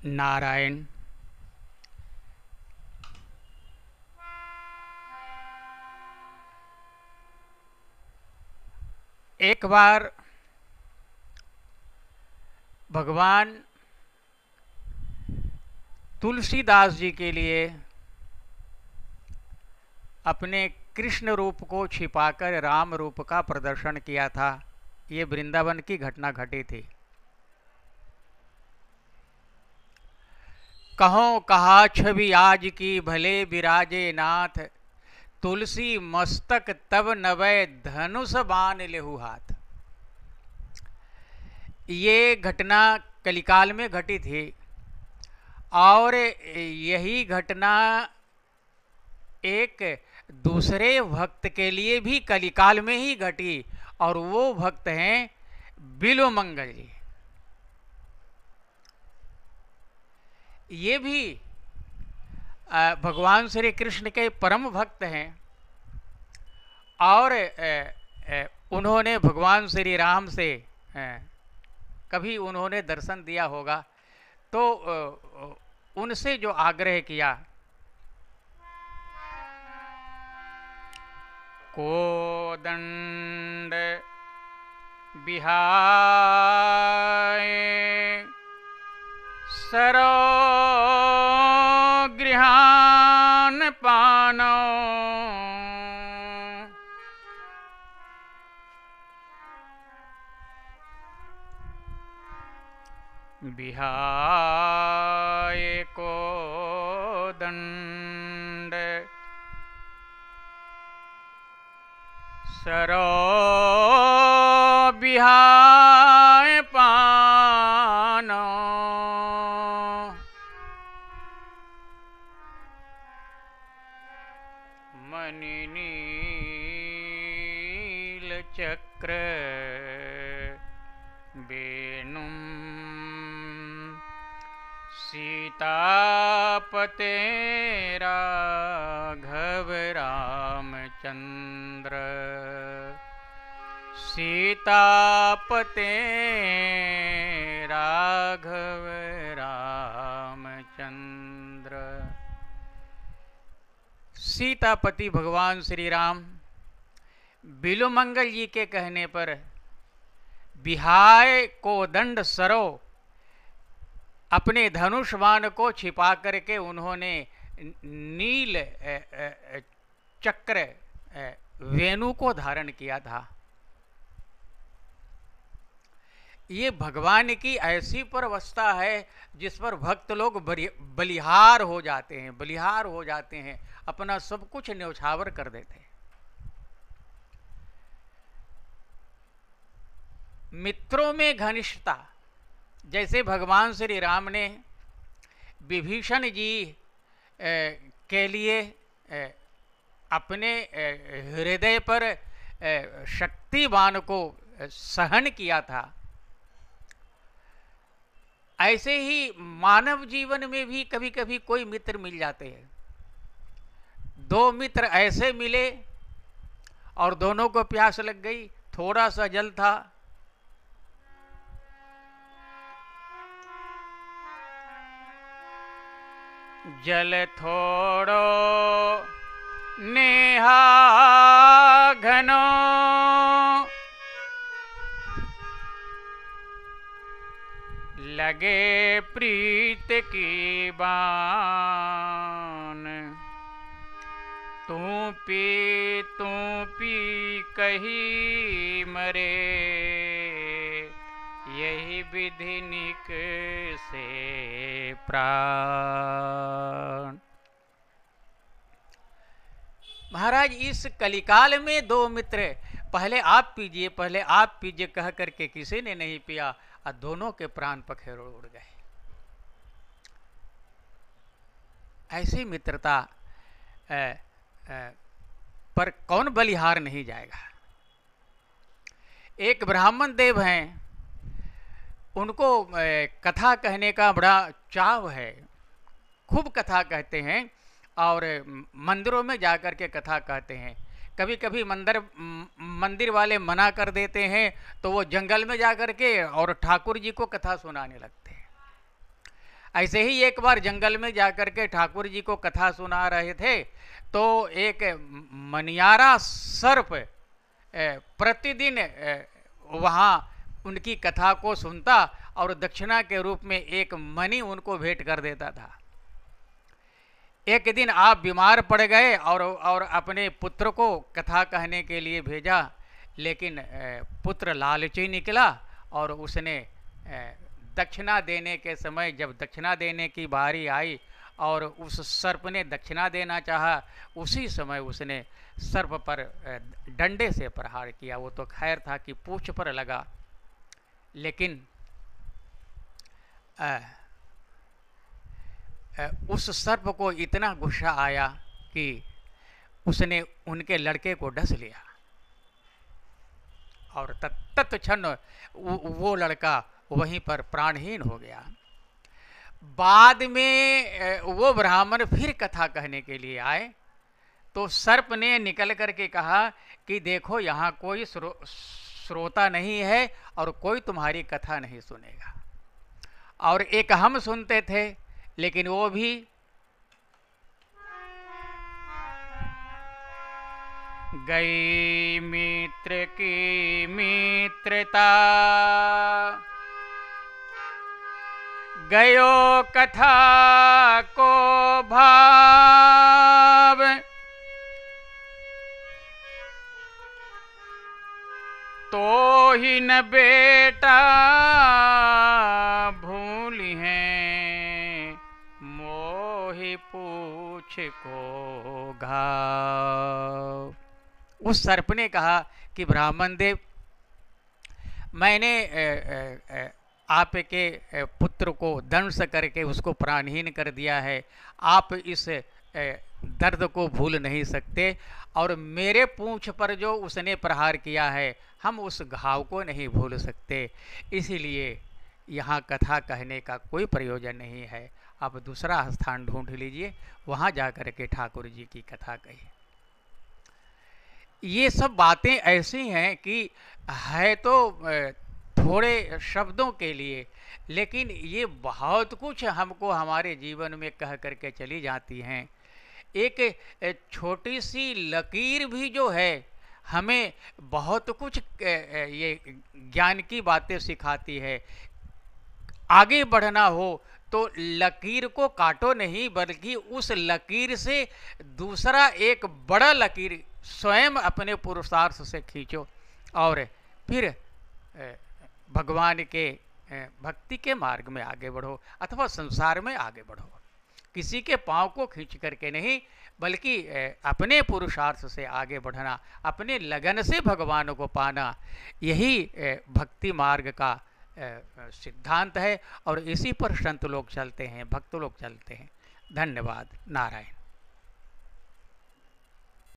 नारायण। एक बार भगवान तुलसीदास जी के लिए अपने कृष्ण रूप को छिपाकर राम रूप का प्रदर्शन किया था। ये वृंदावन की घटना घटी थी। कहो कहा छवि आज की भले विराजे नाथ, तुलसी मस्तक तब नवै धनुष बाण लेहु हाथ। ये घटना कलिकाल में घटी थी और यही घटना एक दूसरे भक्त के लिए भी कलिकाल में ही घटी, और वो भक्त हैं बिल्वमंगल जी। ये भी भगवान श्री कृष्ण के परम भक्त हैं और उन्होंने भगवान श्री राम से कभी उन्होंने दर्शन दिया होगा, तो उनसे जो आग्रह किया, कोदंड बिहाय सरो गृहान पानो, बिहाय कोदंड सरो बिहाय पानो, मणि नील चक्र वेणुं सीतापते राघव रामचंद्र, सीतापते राघव रामचंद्र। सीतापति भगवान श्री राम बिल्वमंगल जी के कहने पर बिहाय कोदंड सरो, अपने धनुष बाण को छिपा करके उन्होंने नील चक्र वेणु को धारण किया था। ये भगवान की ऐसी परवस्था है जिस पर भक्त लोग बलिहार हो जाते हैं, बलिहार हो जाते हैं, अपना सब कुछ न्यौछावर कर देते हैं। मित्रों में घनिष्ठता, जैसे भगवान श्री राम ने विभीषण जी के लिए अपने हृदय पर शक्तिवान को सहन किया था, ऐसे ही मानव जीवन में भी कभी कभी कोई मित्र मिल जाते हैं। दो मित्र ऐसे मिले और दोनों को प्यास लग गई, थोड़ा सा जल था, जल थोड़ो नेहा घनो, लगे प्रीत की बान, तू पी कही मरे, यही विधि निक से प्राण। महाराज, इस कलिकाल में दो मित्र, पहले आप पीजिए, पहले आप पीजिए कह करके किसी ने नहीं पिया और दोनों के प्राण पखेरु उड़ गए। ऐसी मित्रता पर कौन बलिहार नहीं जाएगा। एक ब्राह्मण देव हैं, उनको कथा कहने का बड़ा चाव है, खूब कथा कहते हैं और मंदिरों में जाकर के कथा कहते हैं। कभी कभी मंदिर वाले मना कर देते हैं तो वो जंगल में जाकर के और ठाकुर जी को कथा सुनाने लगते हैं। ऐसे ही एक बार जंगल में जाकर के ठाकुर जी को कथा सुना रहे थे, तो एक मनियारा सर्प प्रतिदिन वहाँ उनकी कथा को सुनता और दक्षिणा के रूप में एक मणि उनको भेंट कर देता था। एक दिन आप बीमार पड़ गए और अपने पुत्र को कथा कहने के लिए भेजा, लेकिन पुत्र लालची निकला और उसने दक्षिणा देने के समय, जब दक्षिणा देने की बारी आई और उस सर्प ने दक्षिणा देना चाहा, उसी समय उसने सर्प पर डंडे से प्रहार किया। वो तो खैर था कि पूंछ पर लगा, लेकिन उस सर्प को इतना गुस्सा आया कि उसने उनके लड़के को डस लिया और तत्क्षण वो लड़का वहीं पर प्राणहीन हो गया। बाद में वो ब्राह्मण फिर कथा कहने के लिए आए, तो सर्प ने निकल करके कहा कि देखो यहाँ कोई श्रोता नहीं है और कोई तुम्हारी कथा नहीं सुनेगा। और एक हम सुनते थे, लेकिन वो भी गई मित्र की मित्रता, गयो कथा को भाव, तो ही न बेटा भूली हैं मोहि पूछ को घाव। उस सर्प ने कहा कि ब्राह्मण देव, मैंने आपके पुत्र को दंश करके उसको प्राणहीन कर दिया है। आप इस दर्द को भूल नहीं सकते और मेरे पूंछ पर जो उसने प्रहार किया है, हम उस घाव को नहीं भूल सकते। इसीलिए यहाँ कथा कहने का कोई प्रयोजन नहीं है। आप दूसरा स्थान ढूंढ लीजिए, वहाँ जा कर के ठाकुर जी की कथा कहिए। ये सब बातें ऐसी हैं कि है तो थोड़े शब्दों के लिए, लेकिन ये बहुत कुछ हमको हमारे जीवन में कह करके चली जाती हैं। एक छोटी सी लकीर भी जो है हमें बहुत कुछ ये ज्ञान की बातें सिखाती है। आगे बढ़ना हो तो लकीर को काटो नहीं, बल्कि उस लकीर से दूसरा एक बड़ा लकीर स्वयं अपने पुरुषार्थ से खींचो और फिर भगवान के भक्ति के मार्ग में आगे बढ़ो अथवा संसार में आगे बढ़ो। किसी के पांव को खींच करके नहीं, बल्कि अपने पुरुषार्थ से आगे बढ़ना, अपने लगन से भगवान को पाना, यही भक्ति मार्ग का सिद्धांत है। और इसी पर संत लोग चलते हैं, भक्त लोग चलते हैं। धन्यवाद। नारायण।